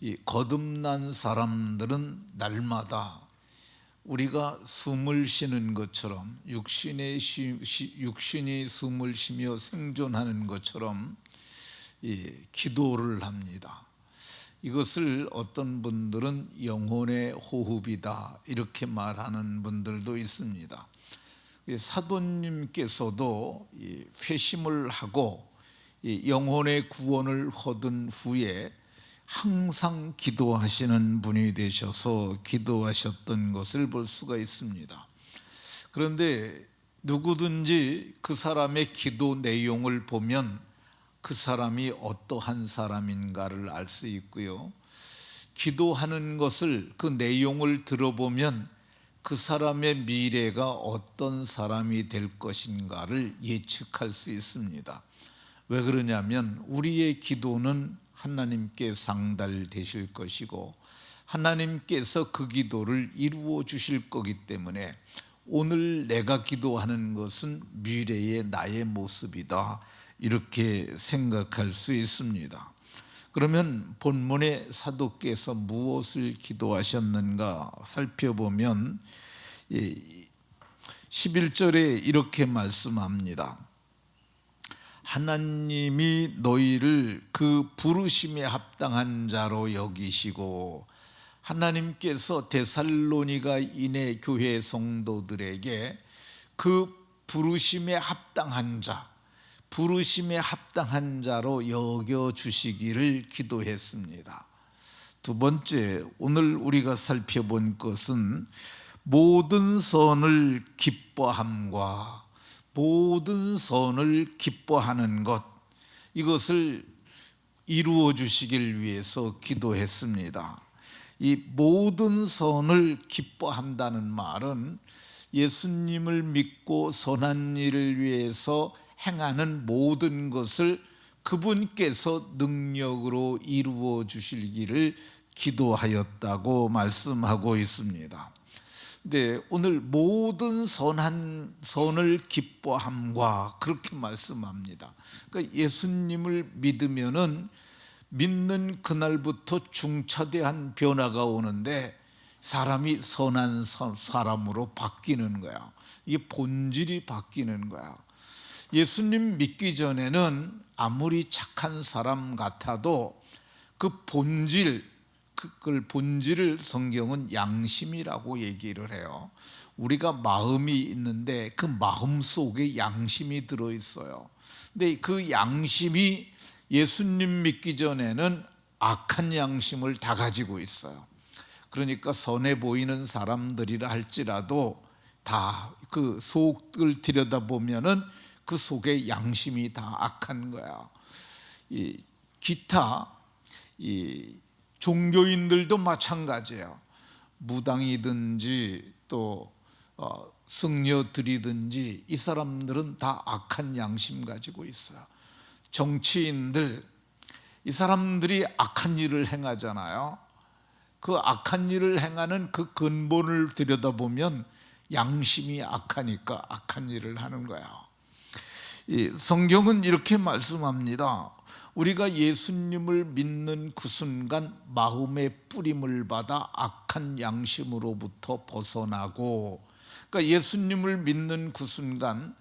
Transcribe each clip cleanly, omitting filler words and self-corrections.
이 거듭난 사람들은 날마다 우리가 숨을 쉬는 것처럼 육신이 숨을 쉬며 생존하는 것처럼 기도를 합니다. 이것을 어떤 분들은 영혼의 호흡이다 이렇게 말하는 분들도 있습니다. 사도님께서도 회심을 하고 영혼의 구원을 얻은 후에 항상 기도하시는 분이 되셔서 기도하셨던 것을 볼 수가 있습니다. 그런데 누구든지 그 사람의 기도 내용을 보면 그 사람이 어떠한 사람인가를 알 수 있고요, 기도하는 것을 그 내용을 들어보면 그 사람의 미래가 어떤 사람이 될 것인가를 예측할 수 있습니다. 왜 그러냐면 우리의 기도는 하나님께 상달되실 것이고 하나님께서 그 기도를 이루어 주실 거기 때문에 오늘 내가 기도하는 것은 미래의 나의 모습이다 이렇게 생각할 수 있습니다. 그러면 본문의 사도께서 무엇을 기도하셨는가 살펴보면 11절에 이렇게 말씀합니다. 하나님이 너희를 그 부르심에 합당한 자로 여기시고 하나님께서 데살로니가인의 교회 성도들에게 그 부르심에 합당한 자, 부르심에 합당한 자로 여겨주시기를 기도했습니다. 두 번째, 오늘 우리가 살펴본 것은 모든 선을 기뻐함과 모든 선을 기뻐하는 것, 이것을 이루어 주시길 위해서 기도했습니다. 이 모든 선을 기뻐한다는 말은 예수님을 믿고 선한 일을 위해서 행하는 모든 것을 그분께서 능력으로 이루어 주시기를 기도하였다고 말씀하고 있습니다. 네, 오늘 모든 선한 선을 기뻐함과 그렇게 말씀합니다. 그러니까 예수님을 믿으면은 믿는 그날부터 중차대한 변화가 오는데 사람이 선한 사람으로 바뀌는 거야. 이게 본질이 바뀌는 거야. 예수님 믿기 전에는 아무리 착한 사람 같아도 그 본질, 그걸 본질을 성경은 양심이라고 얘기를 해요. 우리가 마음이 있는데 그 마음 속에 양심이 들어있어요. 근데 그 양심이 예수님 믿기 전에는 악한 양심을 다 가지고 있어요. 그러니까 선해 보이는 사람들이라 할지라도 다 그 속을 들여다보면은 그 속에 양심이 다 악한 거야. 기타 종교인들도 마찬가지예요. 무당이든지 또 승려들이든지 이 사람들은 다 악한 양심 가지고 있어요. 정치인들, 이 사람들이 악한 일을 행하잖아요. 그 악한 일을 행하는 그 근본을 들여다보면 양심이 악하니까 악한 일을 하는 거야. 성경은 이렇게 말씀합니다. 우리가 예수님을 믿는 그 순간 마음의 뿌림을 받아 악한 양심으로부터 벗어나고, 그러니까 예수님을 믿는 그 순간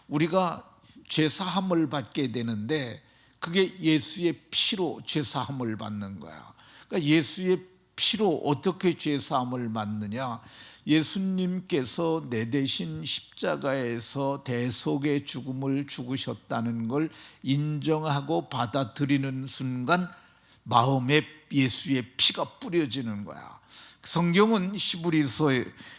우리가 죄사함을 받게 되는데 그게 예수의 피로 죄사함을 받는 거야. 그러니까 예수의 피로 어떻게 죄사함을 받느냐? 예수님께서 내 대신 십자가에서 대속의 죽음을 죽으셨다는 걸 인정하고 받아들이는 순간 마음에 예수의 피가 뿌려지는 거야. 성경은 히브리서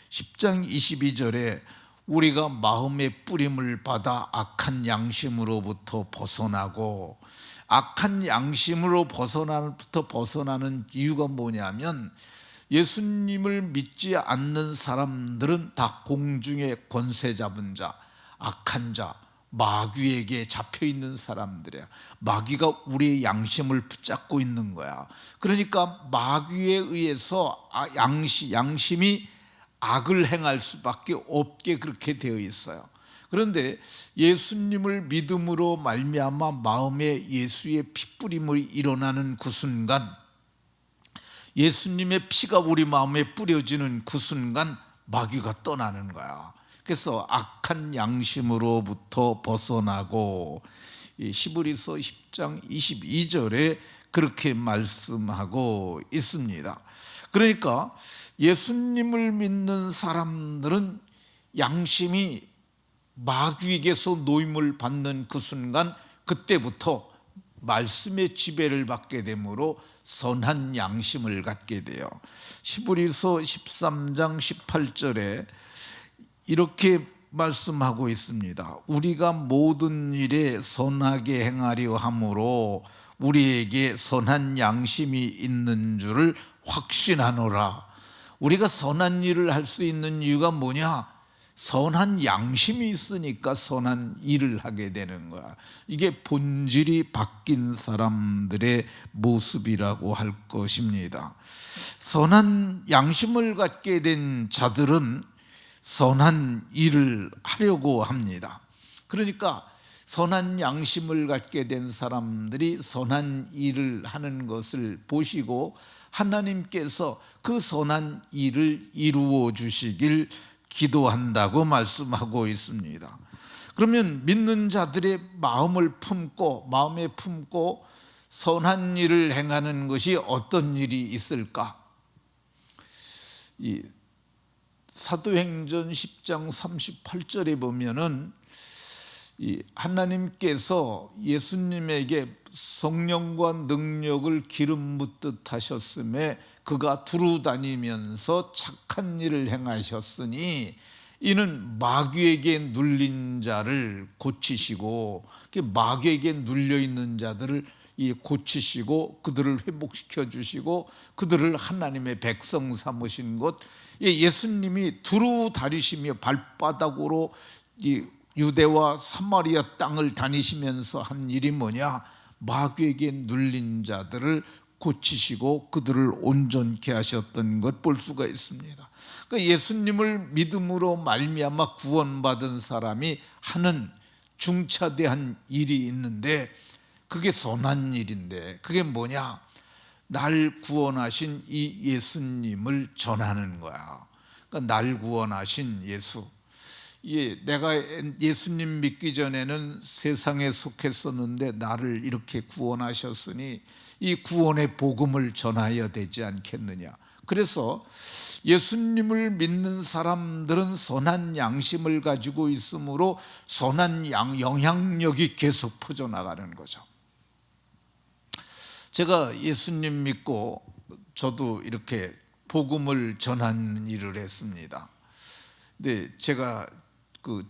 10장 22절에 우리가 마음의 뿌림을 받아 악한 양심으로부터 벗어나고, 악한 양심으로부터 벗어나는 이유가 뭐냐면 예수님을 믿지 않는 사람들은 다 공중의 권세 잡은 자, 악한 자, 마귀에게 잡혀있는 사람들이야. 마귀가 우리의 양심을 붙잡고 있는 거야. 그러니까 마귀에 의해서 양심이 악을 행할 수밖에 없게 그렇게 되어 있어요. 그런데 예수님을 믿음으로 말미암아 마음에 예수의 피뿌림이 일어나는 그 순간 예수님의 피가 우리 마음에 뿌려지는 그 순간 마귀가 떠나는 거야. 그래서 악한 양심으로부터 벗어나고, 히브리서 10장 22절에 그렇게 말씀하고 있습니다. 그러니까 예수님을 믿는 사람들은 양심이 마귀에게서 노임을 받는 그 순간, 그때부터 말씀의 지배를 받게 되므로 선한 양심을 갖게 돼요. 히브리서 13장 18절에 이렇게 말씀하고 있습니다. 우리가 모든 일에 선하게 행하려 함으로 우리에게 선한 양심이 있는 줄을 확신하노라. 우리가 선한 일을 할 수 있는 이유가 뭐냐? 선한 양심이 있으니까 선한 일을 하게 되는 거야. 이게 본질이 바뀐 사람들의 모습이라고 할 것입니다. 선한 양심을 갖게 된 자들은 선한 일을 하려고 합니다. 그러니까 선한 양심을 갖게 된 사람들이 선한 일을 하는 것을 보시고 하나님께서 그 선한 일을 이루어 주시길 기도한다고 말씀하고 있습니다. 그러면 믿는 자들의 마음에 품고 선한 일을 행하는 것이 어떤 일이 있을까? 이 사도행전 10장 38절에 보면은 하나님께서 예수님에게 성령과 능력을 기름 붓듯 하셨음에 그가 두루 다니면서 착한 일을 행하셨으니 이는 마귀에게 눌린 자를 고치시고, 마귀에게 눌려 있는 자들을 고치시고 그들을 회복시켜 주시고 그들을 하나님의 백성 삼으신 것, 예수님이 두루 다니시며 발바닥으로 이 유대와 사마리아 땅을 다니시면서 한 일이 뭐냐? 마귀에게 눌린 자들을 고치시고 그들을 온전케 하셨던 것 볼 수가 있습니다. 그러니까 예수님을 믿음으로 말미암아 구원받은 사람이 하는 중차대한 일이 있는데, 그게 선한 일인데, 그게 뭐냐? 날 구원하신 이 예수님을 전하는 거야. 그러니까 날 구원하신 예수. 내가 예수님 믿기 전에는 세상에 속했었는데 나를 이렇게 구원하셨으니 이 구원의 복음을 전하여야 되지 않겠느냐. 그래서 예수님을 믿는 사람들은 선한 양심을 가지고 있으므로 선한 영향력이 계속 퍼져나가는 거죠. 제가 예수님 믿고 저도 이렇게 복음을 전하는 일을 했습니다. 근데 제가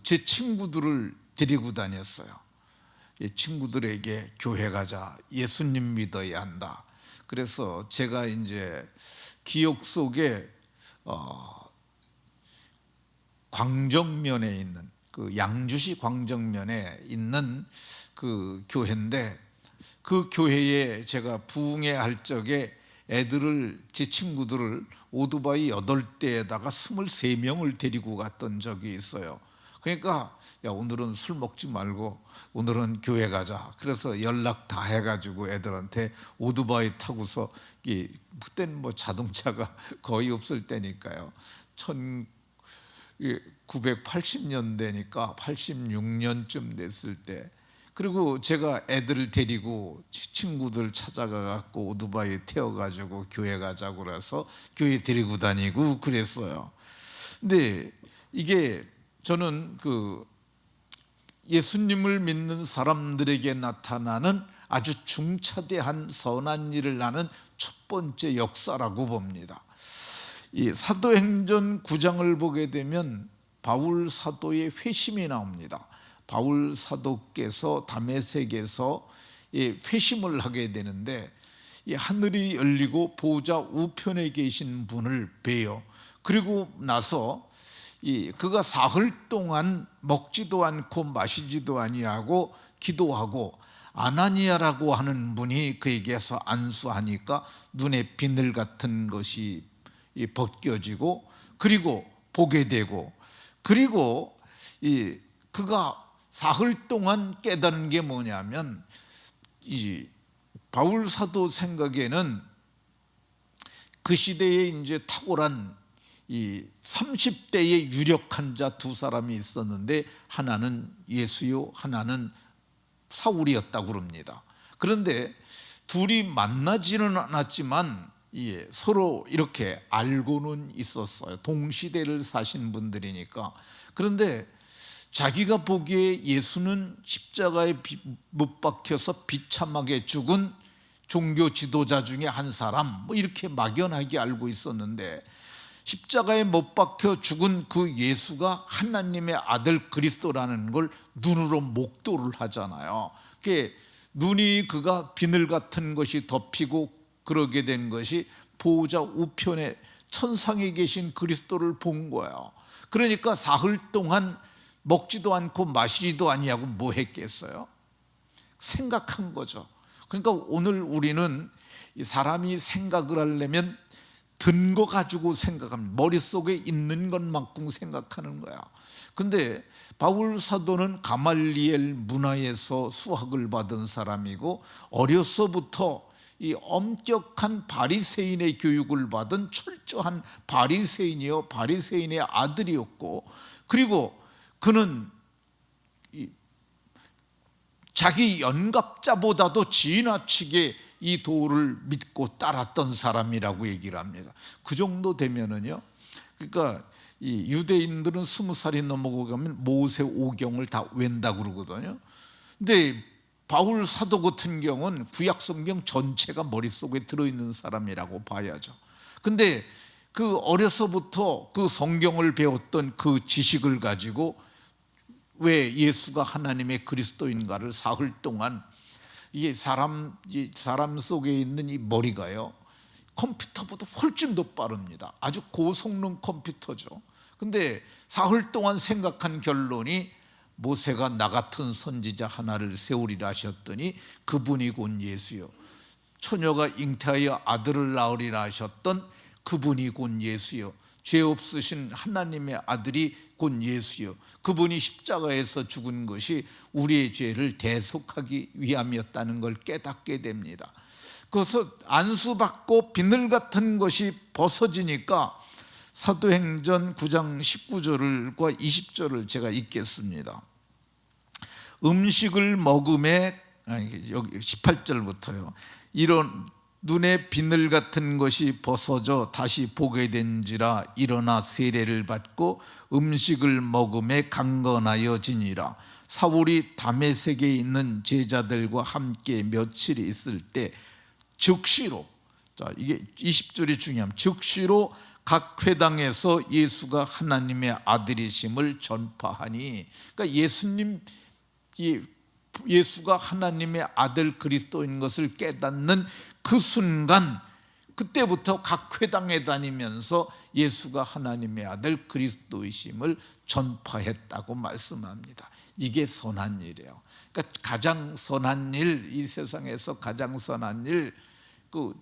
제 친구들을 데리고 다녔어요. 친구들에게 교회 가자, 예수님 믿어야 한다. 그래서 제가 이제 기억 속에 광정면에 있는 양주시 광정면에 있는 그 교회인데, 그 교회에 제가 부흥회 할 적에 제 친구들을 오토바이 8대에다가 23명을 데리고 갔던 적이 있어요. 그러니까 야, 오늘은 술 먹지 말고 오늘은 교회 가자. 그래서 연락 다 해가지고 애들한테 오토바이 타고서, 그때는 뭐 자동차가 거의 없을 때니까요. 1980년대니까 86년쯤 됐을 때, 그리고 제가 애들을 데리고 친구들 찾아가 갖고 오토바이 태워가지고 교회 가자고 그래서 교회 데리고 다니고 그랬어요. 근데 이게 저는 예수님을 믿는 사람들에게 나타나는 아주 중차대한 선한 일을 하는 첫 번째 역사라고 봅니다. 이 사도행전 9장을 보게 되면 바울 사도의 회심이 나옵니다. 바울 사도께서 다메섹에서 회심을 하게 되는데, 하늘이 열리고 보좌 우편에 계신 분을 뵈요. 그리고 나서 그가 사흘 동안 먹지도 않고 마시지도 아니하고 기도하고, 아나니아라고 하는 분이 그에게서 안수하니까 눈에 비늘 같은 것이 벗겨지고, 그리고 보게 되고, 그리고 그가 사흘 동안 깨달은 게 뭐냐면, 바울 사도 생각에는 그 시대에 이제 탁월한 이 30대의 유력한 자 두 사람이 있었는데 하나는 예수요, 하나는 사울이었다고 그럽니다. 그런데 둘이 만나지는 않았지만 서로 이렇게 알고는 있었어요. 동시대를 사신 분들이니까. 그런데 자기가 보기에 예수는 십자가에 못 박혀서 비참하게 죽은 종교 지도자 중에 한 사람, 뭐 이렇게 막연하게 알고 있었는데, 십자가에 못 박혀 죽은 그 예수가 하나님의 아들 그리스도라는 걸 눈으로 목도를 하잖아요. 그게 눈이 그가 비늘 같은 것이 덮이고 그러게 된 것이 보호자 우편에 천상에 계신 그리스도를 본 거예요. 그러니까 사흘 동안 먹지도 않고 마시지도 아니하고 뭐 했겠어요? 생각한 거죠. 그러니까 오늘 우리는 이 사람이 생각을 하려면 든 거 가지고 생각합니다. 머릿속에 있는 것만큼 생각하는 거야. 근데 바울 사도는 가말리엘 문화에서 수학을 받은 사람이고 어려서부터 이 엄격한 바리새인의 교육을 받은 철저한 바리새인이요, 바리새인의 아들이었고, 그리고 그는 자기 연갑자보다도 지나치게 이 도를 믿고 따랐던 사람이라고 얘기를 합니다. 그 정도 되면은요, 그러니까 이 유대인들은 20살이 넘어가면 모세 오경을 다 웬다고 그러거든요. 근데 바울 사도 같은 경우는 구약 성경 전체가 머릿속에 들어있는 사람이라고 봐야죠. 근데 그 어려서부터 그 성경을 배웠던 그 지식을 가지고 왜 예수가 하나님의 그리스도인가를 사흘 동안, 이게 사람 속에 있는 이 머리가요, 컴퓨터보다 훨씬 더 빠릅니다. 아주 고성능 컴퓨터죠. 근데 사흘 동안 생각한 결론이 모세가 나 같은 선지자 하나를 세우리라 하셨더니 그분이 곧 예수요, 처녀가 잉태하여 아들을 낳으리라 하셨던 그분이 곧 예수요, 죄 없으신 하나님의 아들이 곧 예수요, 그분이 십자가에서 죽은 것이 우리의 죄를 대속하기 위함이었다는 걸 깨닫게 됩니다. 그래서 안수받고 비늘 같은 것이 벗어지니까 사도행전 9장 19절과 20절을 제가 읽겠습니다. 음식을 먹음에, 여기 18절부터요. 이런 눈에 비늘 같은 것이 벗어져 다시 보게 된지라 일어나 세례를 받고 음식을 먹음에 강건하여지니라. 사울이 다메섹에 있는 제자들과 함께 며칠 있을 때 즉시로, 자 이게 20절이 중요합니다. 즉시로 각 회당에서 예수가 하나님의 아들이심을 전파하니, 그러니까 예수가 하나님의 아들 그리스도인 것을 깨닫는 그 순간, 그때부터 각 회당에 다니면서 예수가 하나님의 아들 그리스도이심을 전파했다고 말씀합니다. 이게 선한 일이에요. 그러니까 가장 선한 일, 이 세상에서 가장 선한 일, 그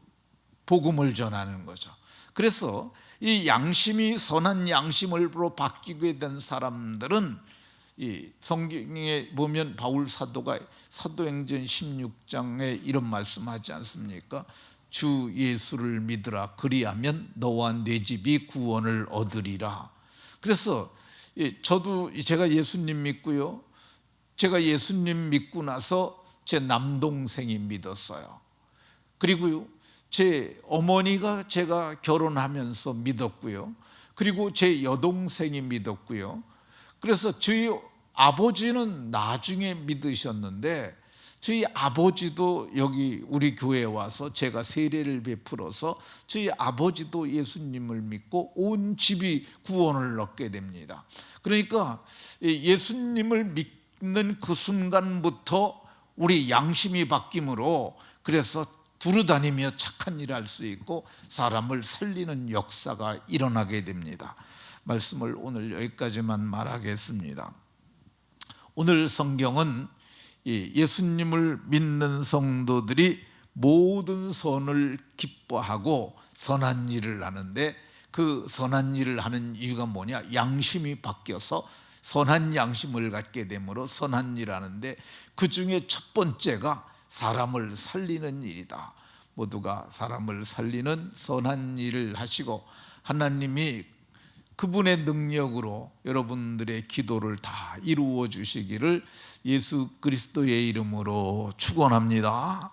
복음을 전하는 거죠. 그래서 이 양심이 선한 양심으로 바뀌게 된 사람들은, 이 성경에 보면 바울 사도가 사도행전 16장에 이런 말씀하지 않습니까? 주 예수를 믿으라, 그리하면 너와 네 집이 구원을 얻으리라. 그래서 저도 제가 예수님 믿고요, 제가 예수님 믿고 나서 제 남동생이 믿었어요. 그리고요, 제 어머니가 제가 결혼하면서 믿었고요, 그리고 제 여동생이 믿었고요. 그래서 저희 아버지는 나중에 믿으셨는데, 저희 아버지도 여기 우리 교회에 와서 제가 세례를 베풀어서 저희 아버지도 예수님을 믿고 온 집이 구원을 얻게 됩니다. 그러니까 예수님을 믿는 그 순간부터 우리 양심이 바뀌므로, 그래서 두루다니며 착한 일을 할 수 있고 사람을 살리는 역사가 일어나게 됩니다. 말씀을 오늘 여기까지만 말하겠습니다. 오늘 성경은 예수님을 믿는 성도들이 모든 선을 기뻐하고 선한 일을 하는데, 그 선한 일을 하는 이유가 뭐냐? 양심이 바뀌어서 선한 양심을 갖게 되므로 선한 일을 하는데, 그 중에 첫 번째가 사람을 살리는 일이다. 모두가 사람을 살리는 선한 일을 하시고 하나님이 그분의 능력으로 여러분들의 기도를 다 이루어 주시기를 예수 그리스도의 이름으로 축원합니다.